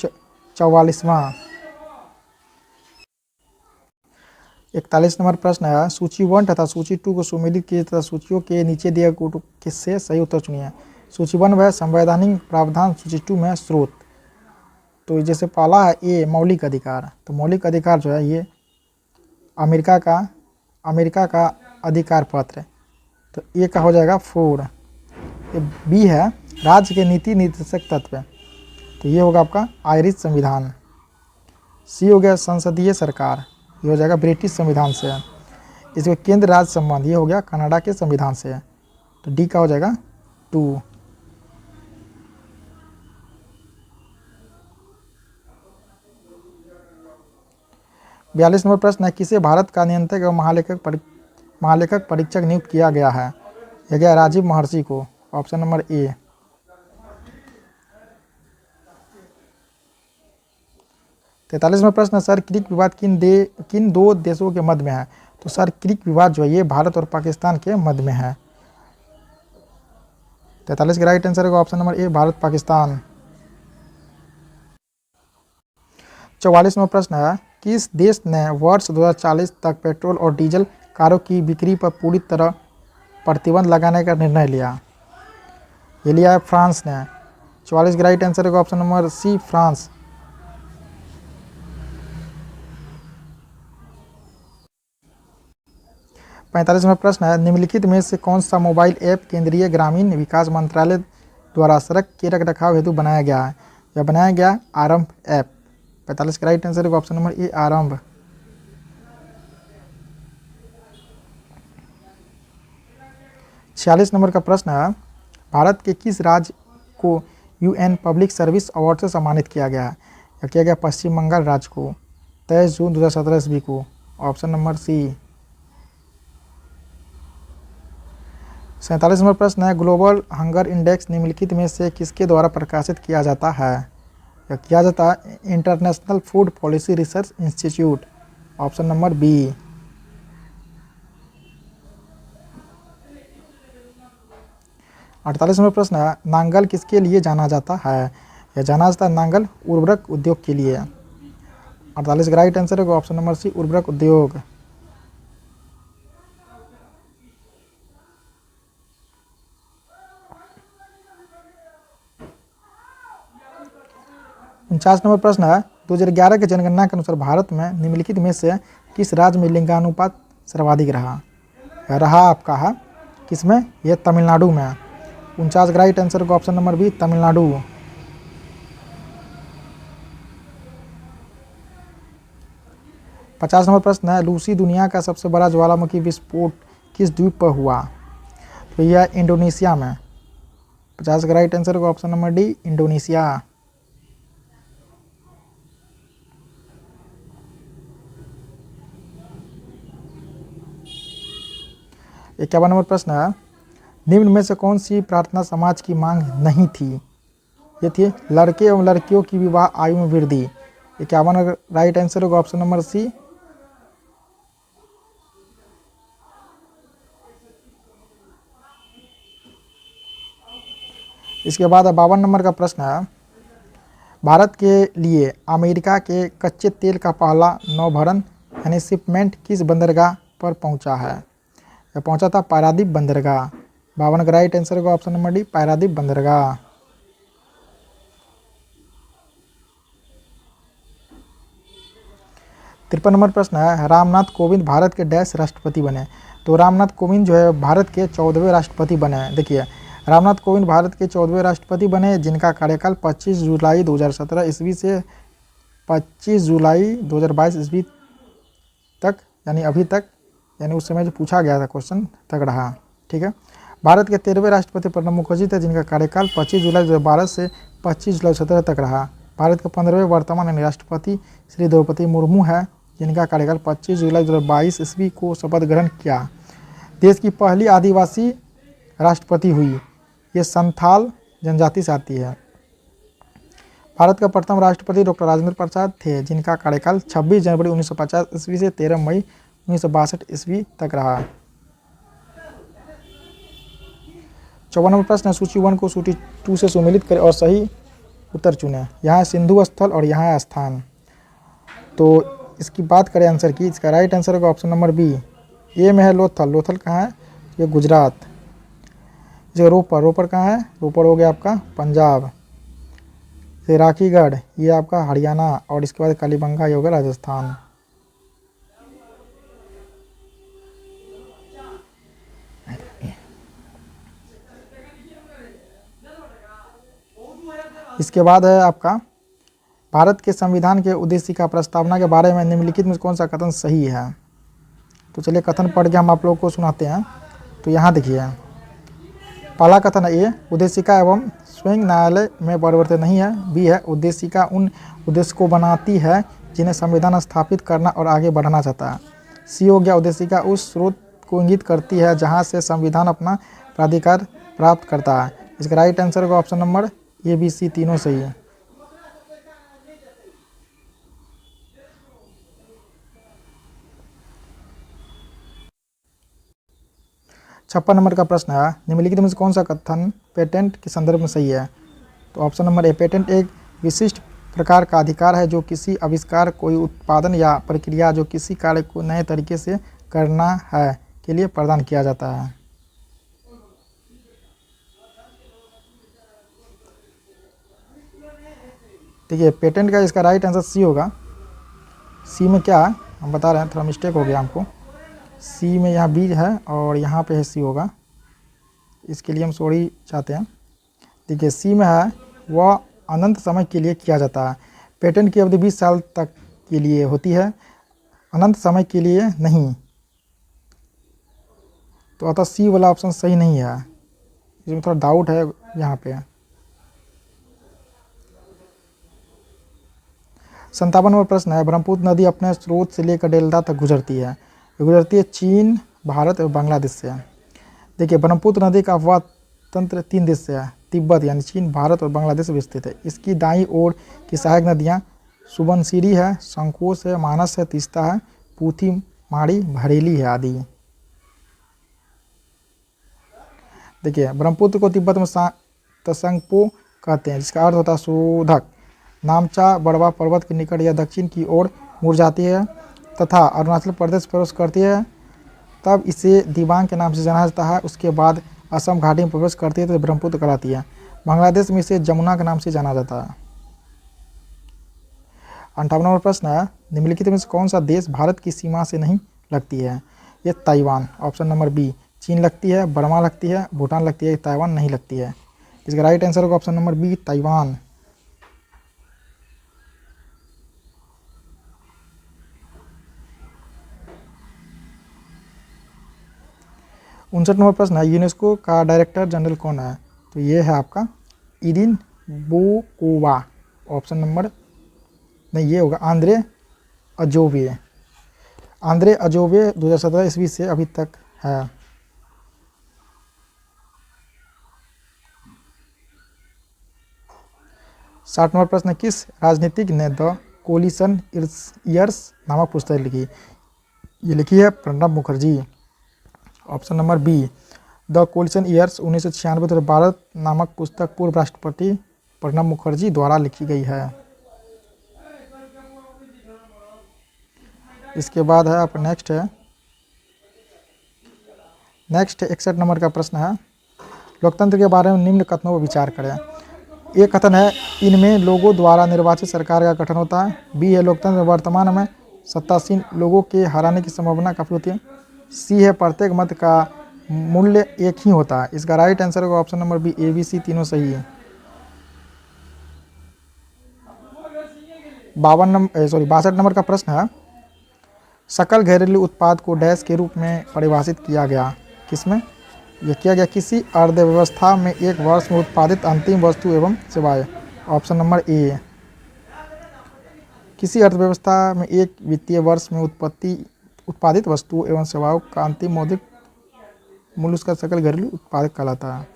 44वां। 41 नंबर प्रश्न है, सूची 1 तथा सूची 2 को सुमेलित कीजिए तथा सूचियों के नीचे दिए गए से सही उत्तर चुनिए। सूची 1 में संवैधानिक प्रावधान, सूची 2 में स्रोत। तो जैसे पहला है ए, मौलिक अधिकार। तो मौलिक अधिकार जो है ये अमेरिका का अधिकार पत्र। तो ए का हो जाएगा 4। बी है राज्य के नीति निर्देशक तत्व। तो ये होगा आपका आयरिश संविधान। सी हो गया संसदीय सरकार, ये हो जाएगा ब्रिटिश संविधान से। इसमें केंद्र राज्य संबंध, ये हो गया कनाडा के संविधान से। तो डी का हो जाएगा 2। बयालीस नंबर प्रश्न है, किसे भारत का नियंत्रक एवं महालेखक परीक्षक नियुक्त किया गया है? यह गया राजीव महर्षि को। ऑप्शन नंबर ए। 43 में प्रश्न है, सर क्रिक विवाद किन दो देशों के मध्य में है? तो सर क्रिक विवाद जो है ये भारत और पाकिस्तान के मध्य में है। 43 का राइट आंसर होगा ऑप्शन नंबर ए, भारत पाकिस्तान। 44 में प्रश्न है, किस देश ने वर्ष 2040 तक पेट्रोल और डीजल कारों की बिक्री पर पूरी तरह प्रतिबंध लगाने का निर्णय लिया? ये लिया है फ्रांस ने। 44 का राइट आंसर होगा ऑप्शन नंबर सी, फ्रांस। 45 में प्रश्न है, निम्नलिखित में से कौन सा मोबाइल ऐप केंद्रीय ग्रामीण विकास मंत्रालय द्वारा सड़क के रखरखाव हेतु बनाया गया है? या बनाया गया आरंभ ऐप। 45 का राइट आंसर होगा ऑप्शन नंबर ए, आरंभ। 46 नंबर का प्रश्न है, भारत के किस राज्य को यूएन पब्लिक सर्विस अवार्ड से सम्मानित किया गया है? या किया गया पश्चिम बंगाल राज्य को 23 जून 2017 ईस्वी को। ऑप्शन नंबर सी। 47 नंबर प्रश्न है, ग्लोबल हंगर इंडेक्स निम्नलिखित में से किसके द्वारा प्रकाशित किया जाता है? या किया जाता है International Food Policy Research Institute. Option number B. 48 नंबर प्रश्न है, नांगल किसके लिए जाना जाता है? या जाना जाता है नांगल उर्वरक उद्योग के लिए। 48 का राइट आंसर होगा ऑप्शन नंबर सी, उर्वरक उद्योग। 49 नंबर प्रश्न है, 2011 की जनगणना के अनुसार भारत में निम्नलिखित में से किस राज्य में लिंगानुपात सर्वाधिक रहा? रहा आपका है किसमें, ये तमिलनाडु में। 49 राइट आंसर का ऑप्शन नंबर बी तमिलनाडु। 50 नंबर प्रश्न है, लूसी दुनिया का सबसे बड़ा ज्वालामुखी विस्फोट किस द्वीप पर हुआ, तो यह इंडोनेशिया में। 50 का राइट आंसर का option number D Indonesia. 51 number प्रश्न है, निम्न में से कौन सी प्रार्थना समाज की मांग नहीं थी, ये थी लड़के एवं लड़कियों की विवाह आयु में वृद्धि। 51 राइट आंसर होगा ऑप्शन नंबर सी। इसके बाद 52 नंबर का प्रश्न है, भारत के लिए अमेरिका के कच्चे तेल का पहला नौभरण यानी शिपमेंट किस बंदरगाह पर पहुंचा है, यह पहुंचा था पारादीप बंदरगाह। 52 का राइट आंसर होगा ऑप्शन नंबर डी पारादीप बंदरगाह। 53 नंबर प्रश्न है, रामनाथ कोविंद भारत के डैश राष्ट्रपति बने, तो रामनाथ कोविंद जो है भारत के 14वें राष्ट्रपति बने हैं। देखिए रामनाथ कोविंद भारत के 14वें राष्ट्रपति बने जिनका कार्यकाल 25 जुलाई 2017 ईस्वी से 25 जुलाई 2022 ईस्वी तक, यानी अभी तक, यानी उस समय जो पूछा गया था क्वेश्चन तक रहा। ठीक है, भारत के 13वें राष्ट्रपति प्रणब मुखर्जी थे जिनका कार्यकाल 25 जुलाई 2012 से 25 जुलाई 2017 तक रहा। भारत के 15वें वर्तमान यानी राष्ट्रपति श्री द्रौपदी मुर्मू है जिनका कार्यकाल 25 जुलाई 2022 ईस्वी को शपथ ग्रहण किया। देश की पहली आदिवासी राष्ट्रपति हुई, ये संथाल जनजाति से आती है। भारत का प्रथम राष्ट्रपति डॉक्टर राजेंद्र प्रसाद थे जिनका कार्यकाल 26 जनवरी 1950 ईस्वी से 13 मई 1962 ईस्वी तक रहा। 54 नंबर प्रश्न, सूची 1 को सूची 2 से सुमेलित करें और सही उत्तर चुनें। यहाँ है सिंधु स्थल और यहाँ है स्थान। तो इसकी बात करें आंसर की, इसका राइट आंसर होगा ऑप्शन नंबर बी। ए में है लोथल, लोथल कहाँ है, ये गुजरात। जो रोपर, रोपर कहाँ है, रोपर हो गया आपका पंजाब। ये राखीगढ़, ये आपका हरियाणा। और इसके बाद कालीबंगा ये होगा राजस्थान। इसके बाद है आपका भारत के संविधान के उद्देश्य का प्रस्तावना के बारे में निम्नलिखित में कौन सा कथन सही है। तो चलिए कथन पढ़ के हम आप लोगों को सुनाते हैं। तो यहाँ देखिए पहला कथन है, ए उद्देशिका एवं स्वयं न्यायालय में परिवर्तित नहीं है। बी है उद्देशिका उन उद्देश्य को बनाती है जिन्हें संविधान स्थापित करना और आगे बढ़ाना चाहता है। सी हो गया उद्देशिका उस स्रोत को इंगित करती है जहाँ से संविधान अपना प्राधिकार प्राप्त करता है। इसका राइट आंसर होगा option number A B C तीनों सही है। छप्पन नंबर का प्रश्न है, निम्नलिखित में से कौन सा कथन पेटेंट के संदर्भ में सही है। तो ऑप्शन नंबर ए, पेटेंट एक विशिष्ट प्रकार का अधिकार है जो किसी आविष्कार, कोई उत्पादन या प्रक्रिया जो किसी कार्य को नए तरीके से करना है के लिए प्रदान किया जाता है। देखिए पेटेंट का इसका राइट आंसर सी होगा। सी में क्या है हम बता रहे हैं, थोड़ा मिस्टेक हो गया हमको। सी में यहाँ बी है और यहाँ पे है सी होगा, इसके लिए हम सॉरी चाहते हैं। देखिए सी में है वह अनंत समय के लिए किया जाता है। पेटेंट की अवधि 20 साल तक के लिए होती है, अनंत समय के लिए नहीं। तो अतः सी वाला ऑप्शन सही नहीं है, इसमें थोड़ा डाउट है यहाँ पे। 57 नंबर प्रश्न है, ब्रह्मपुत्र नदी अपने स्रोत से लेकर डेल्टा तक गुजरती है। ये गुजरती है चीन, भारत और बांग्लादेश से। देखिए ब्रह्मपुत्र नदी का अपवाह तंत्र 3 देश से है, तिब्बत यानी चीन, भारत और बांग्लादेश में स्थित है। इसकी दाईं ओर की सहायक नदियाँ सुबनसिरी है, संकोश है, मानस है, तीस्ता है, पूथी माड़ी, भरेली है आदि। देखिए ब्रह्मपुत्र को तिब्बत में तसंगपो कहते हैं जिसका अर्थ होता है शोधक। नामचा बड़वा पर्वत के निकट या दक्षिण की ओर मुड़ जाती है तथा अरुणाचल प्रदेश प्रवेश करती है, तब इसे दिबांग के नाम से जाना जाता है। उसके बाद असम घाटी में प्रवेश करती है तो ब्रह्मपुत्र कहलाती है। बांग्लादेश में इसे जमुना के नाम से जाना जाता है। 58 नंबर प्रश्न है, निम्नलिखित में से कौन सा देश भारत की सीमा से नहीं लगती है। ये ताइवान। ऑप्शन नंबर बी चीन लगती है, बर्मा लगती है, भूटान लगती है, ताइवान नहीं लगती है। इसका राइट आंसर होगा ऑप्शन नंबर बी ताइवान। 59 नंबर प्रश्न है, यूनेस्को का डायरेक्टर जनरल कौन है? तो ये है आपका इरिन बोकोवा। ऑप्शन नंबर नहीं, ये होगा आंद्रे अजोबे। आंद्रे अजोबे 2017 ईस्वी से अभी तक है। साठ नंबर प्रश्न, किस राजनीतिक ने द कोलिशन ईयर्स नामक पुस्तक लिखी? ये लिखी है Pranab Mukherjee. Option number B the coalition years 1996 Bharat नामक पुस्तक पूर्व राष्ट्रपति प्रणब मुखर्जी द्वारा लिखी गई है। इसके बाद है आपका नेक्स्ट 61 नंबर का प्रश्न है, लोकतंत्र के बारे में निम्न कथनों पर विचार करें। ये कथन है, इनमें लोगों द्वारा निर्वाचित सरकार का गठन होता है। बी है, लोकतंत्र वर्तमान में सत्तासीन लोगों के हराने की संभावना काफ़ी होती है। सी है, प्रत्येक मत का मूल्य एक ही होता है। इसका राइट आंसर होगा option number B A B C तीनों सही है। 62 नंबर का प्रश्न है, सकल घरेलू उत्पाद को डैश के रूप में परिभाषित किया गया? किसमें यह किया गया? किसी अर्थव्यवस्था में एक वर्ष में उत्पादित अंतिम वस्तु एवं सेवाएं। ऑप्शन नंबर ए, किसी अर्थव्यवस्था में एक वित्तीय वर्ष में उत्पादित वस्तु एवं सेवाओं का अंतिम मौद्रिक मूल्य उसका सकल घरेलू उत्पाद कहलाता है।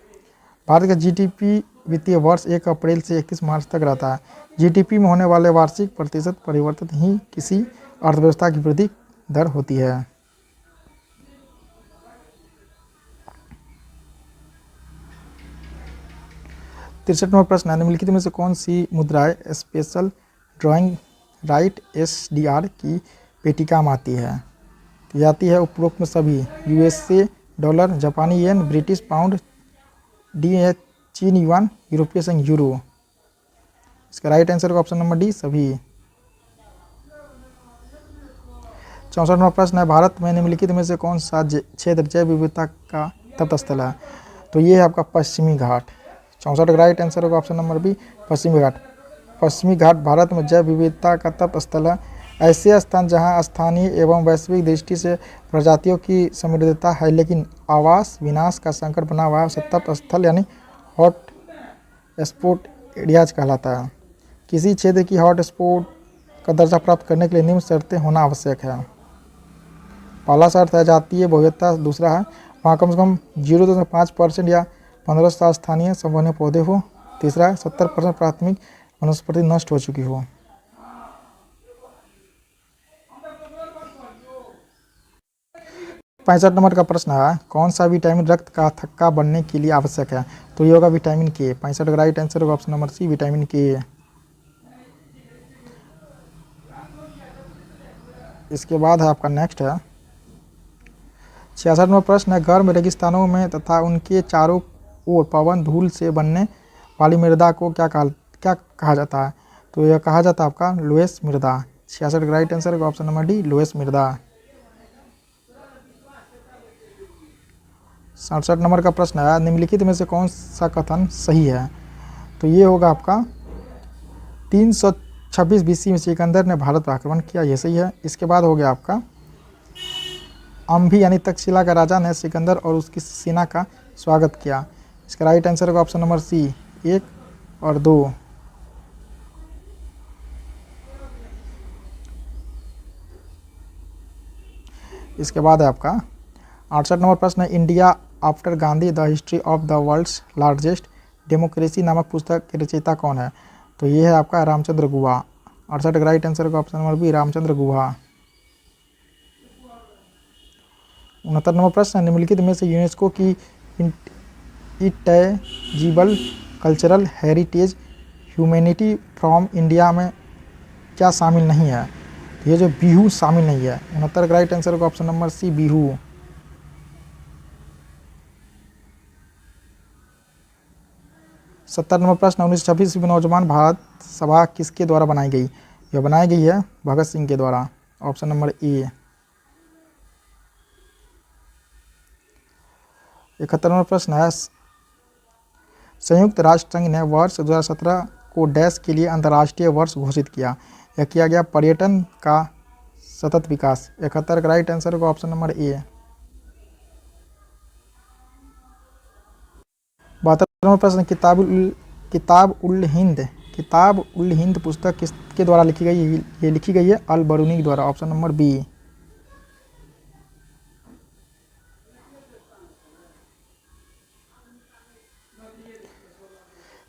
भारत का जीडीपी वित्तीय वर्ष 1 अप्रैल से 31 मार्च तक रहता है। जीडीपी में होने वाले वार्षिक प्रतिशत परिवर्तन ही किसी अर्थव्यवस्था की वृद्धि दर होती है। तिरसठ नंबर प्रश्न है, निम्नलिखित में से कौन सी मुद्राएं स्पेशल ड्राइंग राइट SDR की पेटी काम आती है? तो ये आती है उपरोक्त में सभी, USA डॉलर, जापानी येन, ब्रिटिश पाउंड, चीन युआन, यूरोपीय संघ यूरो। इसका राइट आंसर का ऑप्शन नंबर डी सभी। 64 नंबर प्रश्न है, भारत में निम्नलिखित में से कौन सा क्षेत्र जैव विविधता का तटस्थल है? तो ये है आपका पश्चिमी घाट। 64 का राइट आंसर होगा ऑप्शन नंबर बी पश्चिमी घाट। पश्चिमी घाट भारत में जैव विविधता का तटस्थल है। ऐसे स्थान जहां स्थानीय एवं वैश्विक दृष्टि से प्रजातियों की समृद्धता है, लेकिन आवास विनाश का संकट बना हुआ है, तटस्थल यानी हॉट स्पॉट एरियाज कहलाता है। किसी क्षेत्र की हॉट स्पॉट का दर्जा प्राप्त करने के लिए निम्न शर्तें होना आवश्यक है। पहला शर्त है जातीय बहुविधता, दूसरा है वहाँ कम से कम 0.5% या 15 साल स्थानीय संवहनीय पौधे हो, तीसरा है 70% प्राथमिक वनस्पति नष्ट हो चुकी हो। पैंसठ नंबर का प्रश्न है, कौन सा विटामिन रक्त का थक्का बनने के लिए आवश्यक है? तो ये होगा विटामिन के। 65 का राइट आंसर होगा ऑप्शन नंबर सी विटामिन के। इसके बाद है आपका नेक्स्ट है 66 नंबर प्रश्न है, गर्म रेगिस्तानों में तथा उनके चारों ओर पवन धूल से बनने वाली मृदा को क्या कहा जाता है? तो यह कहा जाता है आपका लोएस मृदा। 66 का राइट आंसर होगा ऑप्शन नंबर डी लोएस मृदा। 67 नंबर का प्रश्न है, निम्नलिखित में से कौन सा कथन सही है? तो ये होगा आपका 326 BC में सिकंदर ने भारत पर आक्रमण किया, ये सही है। इसके बाद हो गया आपका अम्भी यानी तक्षशिला का राजा ने सिकंदर और उसकी सेना का स्वागत किया। इसका राइट आंसर होगा ऑप्शन नंबर सी 1 और 2। इसके बाद है आपका 68 नंबर प्रश्न है, India after Gandhi the history of the world's largest democracy नामक पुस्तक के रचयिता कौन है? तो ये है आपका रामचंद्र गुहा। 68 का राइट आंसर का option number B Ramachandra Guha. 69 number प्रश्न, निम्नलिखित में से यूनेस्को की intangible cultural heritage humanity from India में क्या शामिल नहीं है? ये जो बिहू शामिल नहीं है। 69 का राइट आंसर का ऑप्शन नंबर सी बिहू। 70 नंबर प्रश्न, 1926 में नौजवान भारत सभा किसके द्वारा बनाई गई? यह बनाई गई है भगत सिंह के द्वारा। ऑप्शन नंबर ए। 71वां प्रश्न है, संयुक्त राष्ट्र संघ ने वर्ष 2017 को डैश के लिए अंतर्राष्ट्रीय वर्ष घोषित किया। यह किया गया पर्यटन का सतत विकास। 71 का राइट आंसर होगा ऑप्शन नंबर ए। 72वां प्रश्न, किताब उल हिंद पुस्तक किसके द्वारा लिखी गई? ये लिखी गई है अल बरूनी द्वारा। Option number B.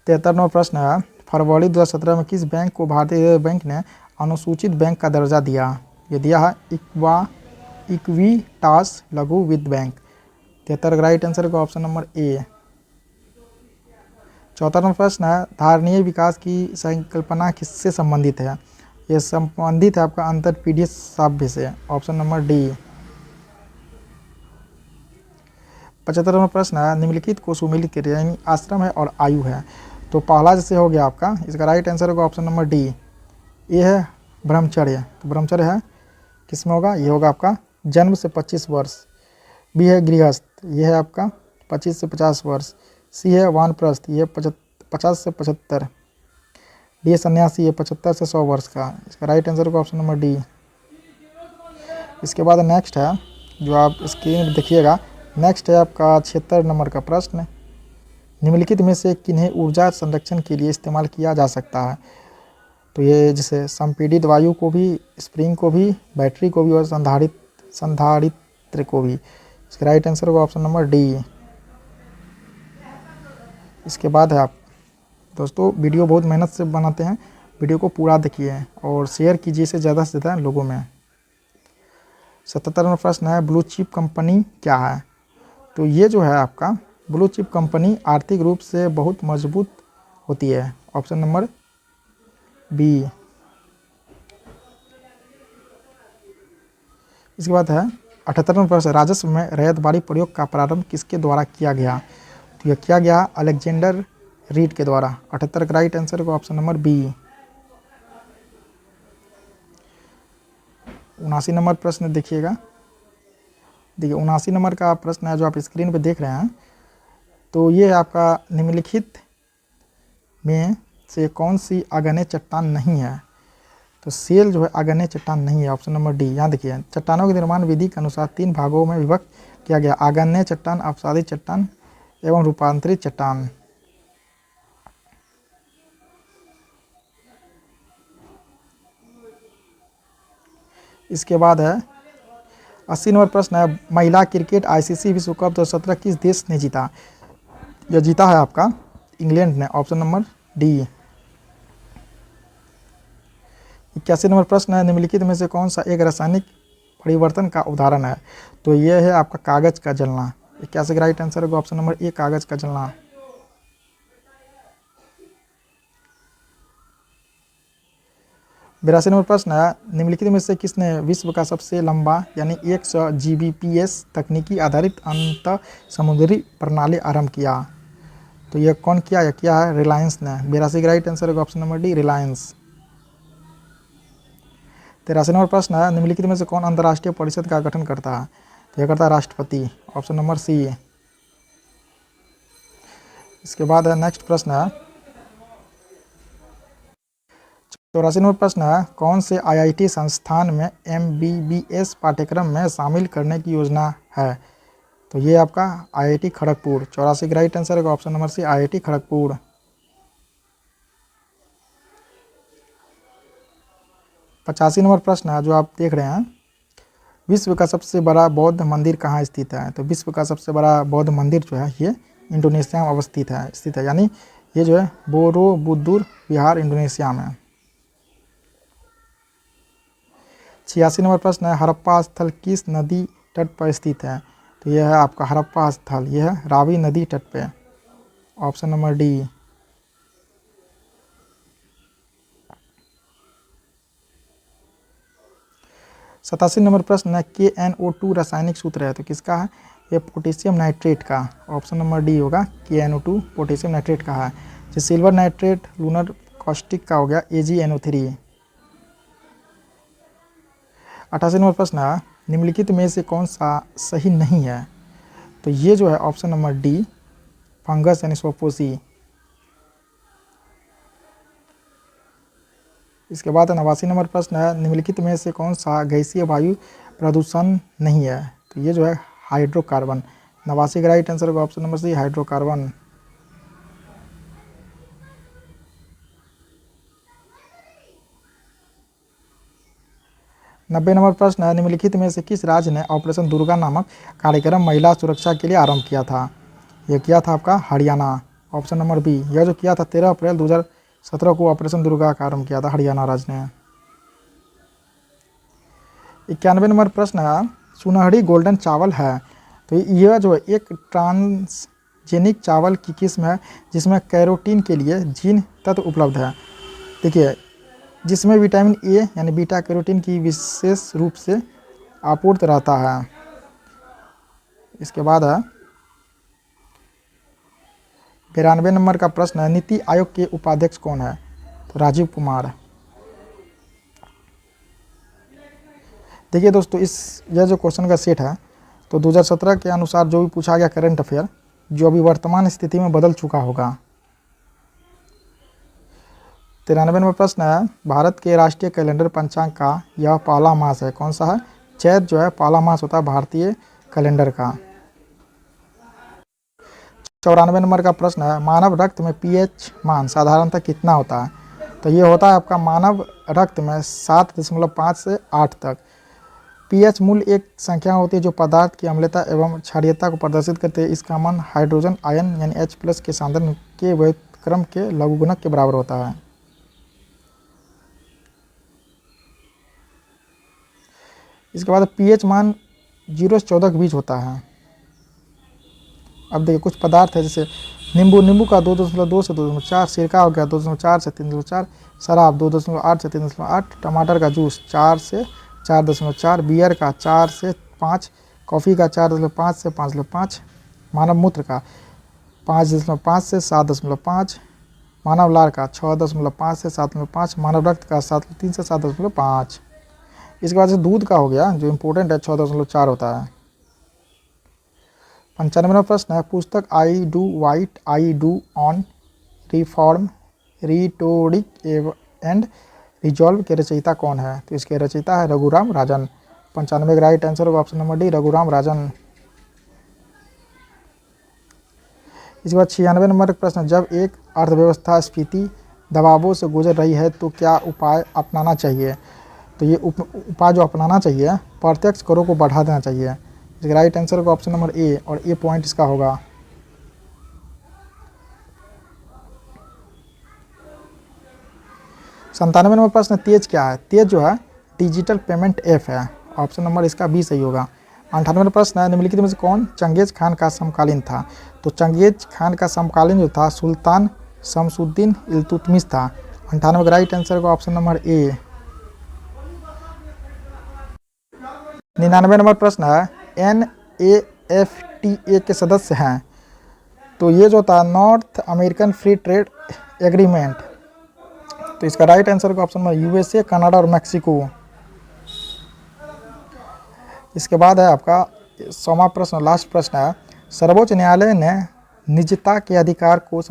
73वां प्रश्न है, फरवरी 2017 में किस बैंक को भारतीय रिजर्व बैंक ने अनुसूचित बैंक का दर्जा दिया? ये दिया है इक्विटास लघु वित्त बैंक। 73 का राइट आंसर का ऑप्शन नंबर ए। 74वां प्रश्न है, धारणीय विकास की संकल्पना किससे संबंधित है? ये संबंधित है आपका अंतरपीढ़ीय सभ्य से। Option number D. 75वां प्रश्न है, निम्नलिखित को सुमेलित करिए, यानी आश्रम है और आयु है। तो पहला जैसे हो गया आपका, इसका राइट आंसर होगा ऑप्शन नंबर डी। ये है ब्रह्मचर्य, तो ब्रह्मचर्य है किस में होगा? ये होगा आपका जन्म से 25 वर्ष। बी है गृहस्थ, ये है आपका 25 से 50 वर्ष। सी है वानप्रस्थ, ये 50 से 75। डी है सन्यासी, ये 75 से 100 वर्ष का। इसका राइट आंसर होगा ऑप्शन नंबर डी। इसके बाद नेक्स्ट है, जो आप स्क्रीन पर देखिएगा, नेक्स्ट है आपका 76 नंबर का प्रश्न, निम्नलिखित में से किन्हें ऊर्जा संरक्षण के लिए इस्तेमाल किया जा सकता है? तो ये जैसे संपीड़ित वायु को भी, स्प्रिंग को भी, बैटरी को भी और संधारित्र को भी। इसका राइट आंसर होगा ऑप्शन नंबर डी। इसके बाद है आप दोस्तों, वीडियो बहुत मेहनत से बनाते हैं, वीडियो को पूरा देखिए और शेयर कीजिए इसे ज़्यादा से ज़्यादा लोगों में। 77वां प्रश्न है, ब्लू चिप कंपनी क्या है? तो ये जो है आपका ब्लू चिप कंपनी आर्थिक रूप से बहुत मजबूत होती है। Option number B. इसके बाद है 78वां प्रश्न, राजस्व में रैयत बाड़ी प्रयोग का प्रारंभ किसके द्वारा किया गया? तो यह किया गया अलेक्जेंडर रीड के द्वारा। 78 का राइट आंसर होगा ऑप्शन नंबर बी। 79 नंबर प्रश्न देखिएगा, देखिए 79 नंबर का प्रश्न है जो आप स्क्रीन पे देख रहे हैं। तो ये आपका निम्नलिखित में से कौन सी आग्नेय चट्टान नहीं है? तो सेल जो है आग्नेय चट्टान नहीं है। Option number D. यहाँ देखिए, चट्टानों के निर्माण विधि के अनुसार 3 भागों में विभक्त किया गया, आग्नेय चट्टान, अपसादित चट्टान एवं रूपांतरित चट्टान। इसके बाद है 80 नंबर प्रश्न है, महिला क्रिकेट आईसीसी विश्व कप 2017 किस देश ने जीता? यह जीता है आपका इंग्लैंड ने। Option number D. 81 नंबर प्रश्न है, निम्नलिखित में से कौन सा एक रासायनिक परिवर्तन का उदाहरण है? तो यह है आपका कागज का जलना। 81 का राइट आंसर होगा ऑप्शन नंबर ए, कागज का जलना। 82 नंबर प्रश्न है, निम्नलिखित में से किसने विश्व का सबसे लंबा यानी 100 जीबीपीएस तकनीकी आधारित अंत समुद्री प्रणाली आरंभ किया? तो यह कौन किया? यह किया है रिलायंस ने। 82 का राइट आंसर होगा option number D, Reliance. 83 number प्रश्न है, निम्नलिखित में से कौन अंतर्राष्ट्रीय परिषद का गठन करता है? तो यह करता है राष्ट्रपति। Option number C. इसके बाद है नेक्स्ट प्रश्न है 84 नंबर प्रश्न है, कौन से आईआईटी संस्थान में एमबीबीएस पाठ्यक्रम में शामिल करने की योजना है? तो ये आपका आईआईटी खड़गपुर। 84 का राइट आंसर है option number C, IIT Kharagpur. 85 नंबर प्रश्न है जो आप देख रहे हैं, विश्व का सबसे बड़ा बौद्ध मंदिर कहाँ स्थित है? तो विश्व का सबसे बड़ा बौद्ध मंदिर जो है ये इंडोनेशिया में अवस्थित है, यानी ये जो है बोरोबुदुर विहार इंडोनेशिया में। 86 नंबर प्रश्न है, हड़प्पा स्थल किस नदी तट पर स्थित है? तो यह है आपका हड़प्पा स्थल, यह है रावी नदी तट पे। Option number D. 87 नंबर प्रश्न है, KNO2 रासायनिक सूत्र है, तो किसका है? ये पोटेशियम नाइट्रेट का। ऑप्शन नंबर डी होगा, KNO2 पोटेशियम नाइट्रेट का है। जो सिल्वर नाइट्रेट लूनर कॉस्टिक का हो गया AgNO3। 88 नंबर प्रश्न है, निम्नलिखित में से कौन सा सही नहीं है? तो ये जो है ऑप्शन नंबर डी फंगस यानी सोपोसी। इसके बाद 89 नंबर प्रश्न है, निम्नलिखित में से कौन सा गैसीय वायु प्रदूषण नहीं है? तो ये जो है हाइड्रोकार्बन। 89 का राइट आंसर होगा ऑप्शन नंबर सी हाइड्रोकार्बन। नब्बे नंबर प्रश्न है, निम्नलिखित में से किस राज्य ने ऑपरेशन दुर्गा नामक कार्यक्रम महिला सुरक्षा के लिए आरंभ किया था? यह किया था आपका हरियाणा, ऑप्शन नंबर बी। यह जो किया था 13 अप्रैल 2017 को ऑपरेशन दुर्गा का आरंभ किया था हरियाणा राज्य ने। 91 नंबर प्रश्न है, सुनहरी गोल्डन चावल है, तो यह जो है एक ट्रांसजेनिक चावल की किस्म है जिसमें कैरोटीन के लिए जीन तत्व उपलब्ध है। देखिए, जिसमें विटामिन ए यानी बीटा कैरोटीन की विशेष रूप से आपूर्ति रहता है। इसके बाद है 92 नंबर का प्रश्न है, नीति आयोग के उपाध्यक्ष कौन है? तो राजीव कुमार। देखिए दोस्तों, यह जो क्वेश्चन का सेट है तो 2017 के अनुसार जो भी पूछा गया करंट अफेयर जो अभी वर्तमान स्थिति में बदल चुका होगा। 93 नंबर प्रश्न है, भारत के राष्ट्रीय कैलेंडर पंचांग का यह पहला मास है, कौन सा है? चैत जो है पहला मास होता है भारतीय कैलेंडर का। 94 नंबर का प्रश्न है, मानव रक्त में पीएच मान साधारणतः कितना होता है? तो ये होता है आपका मानव रक्त में 7.5 से 8 तक। पीएच मूल्य एक संख्या होती है जो पदार्थ की अम्लता एवं क्षारीयता को प्रदर्शित करते हैं। इसका मान हाइड्रोजन आयन यानी H+ के सांद्रण के व्युत्क्रम के लघुगणक के बराबर होता है। इसके बाद पीएच मान 0 से 14 के बीच होता है। अब देखिए, कुछ पदार्थ है जैसे नींबू का 2.2 से 2.4, सिरका हो गया 2.4 से 3.4, शराब 2.8 से 3.8, टमाटर का जूस 4 से 4.4, बियर का 4 से 5, कॉफ़ी का 4.5 से 5.5, मानव मूत्र का 5.5 से 7.5, मानव लार का 6.5 से 7.5, मानव रक्त का 3 से 7.5। इसके बाद से दूध का हो गया जो इम्पोर्टेंट है 6.4 होता है। 95वां प्रश्न है, पुस्तक I do white I do on reform rhetoric and resolve के रचयिता कौन है? तो इसके रचयिता है रघुराम राजन। 95 का राइट आंसर होगा option number D Raghuram Rajan. इसके बाद 96 नंबर का प्रश्न, जब एक अर्थव्यवस्था स्फीति दबावों से गुजर रही है तो क्या उपाय अपनाना चाहिए? तो ये उपाय जो अपनाना चाहिए, प्रत्यक्ष करों को बढ़ा देना चाहिए। इसका राइट आंसर होगा ऑप्शन नंबर ए और ए पॉइंट इसका होगा। 97 नंबर प्रश्न, तेज क्या है? तेज जो है डिजिटल पेमेंट ऐप है, ऑप्शन नंबर इसका बी सही होगा। 98 प्रश्न है, निम्नलिखित में से कौन चंगेज खान का समकालीन था? तो चंगेज खान का समकालीन जो था सुल्तान शमसुद्दीन इल्तुतमिश था। 98 का राइट आंसर होगा ऑप्शन नंबर ए। 99 नंबर प्रश्न है, NAFTA के सदस्य हैं, तो ये जो था north American free trade agreement, तो इसका राइट आंसर होगा ऑप्शन नंबर USA, कनाडा और मैक्सिको। इसके बाद है आपका 100वां प्रश्न, लास्ट प्रश्न है, सर्वोच्च न्यायालय ने निजता के अधिकार को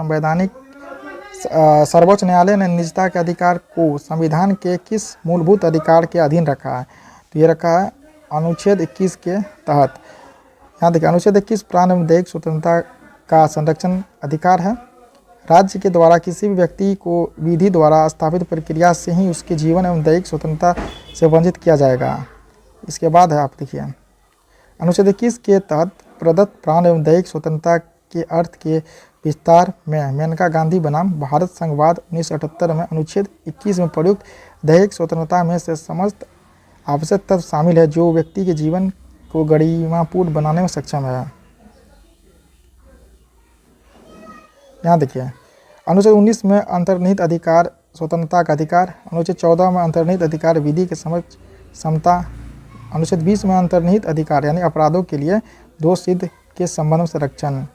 सर्वोच्च न्यायालय ने निजता के अधिकार को संविधान के किस मूलभूत अधिकार के अधीन रखा है? तो ये रखा है अनुच्छेद 21 के तहत। यहाँ देखिए, अनुच्छेद 21 प्राण एवं दैहिक स्वतंत्रता का संरक्षण अधिकार है। राज्य के द्वारा किसी भी व्यक्ति को विधि द्वारा स्थापित प्रक्रिया से ही उसके जीवन एवं दैहिक स्वतंत्रता से वंचित किया जाएगा। इसके बाद है आप देखिए, अनुच्छेद 21 के तहत प्रदत्त प्राण एवं दैहिक स्वतंत्रता के अर्थ के विस्तार में मेनका गांधी बनाम भारत संघवाद 1978 में अनुच्छेद 21 में प्रयुक्त दैहिक स्वतंत्रता में से समस्त आवश्यक तत्व शामिल है जो व्यक्ति के जीवन को गरिमापूर्ण बनाने में सक्षम है। यहाँ देखिए, अनुच्छेद 19 में अंतर्निहित अधिकार स्वतंत्रता का अधिकार, अनुच्छेद 14 में अंतर्निहित अधिकार विधि के समक्ष समता, अनुच्छेद 20 में अंतर्निहित अधिकार यानी अपराधों के लिए दोष सिद्ध के संबंध में संरक्षण।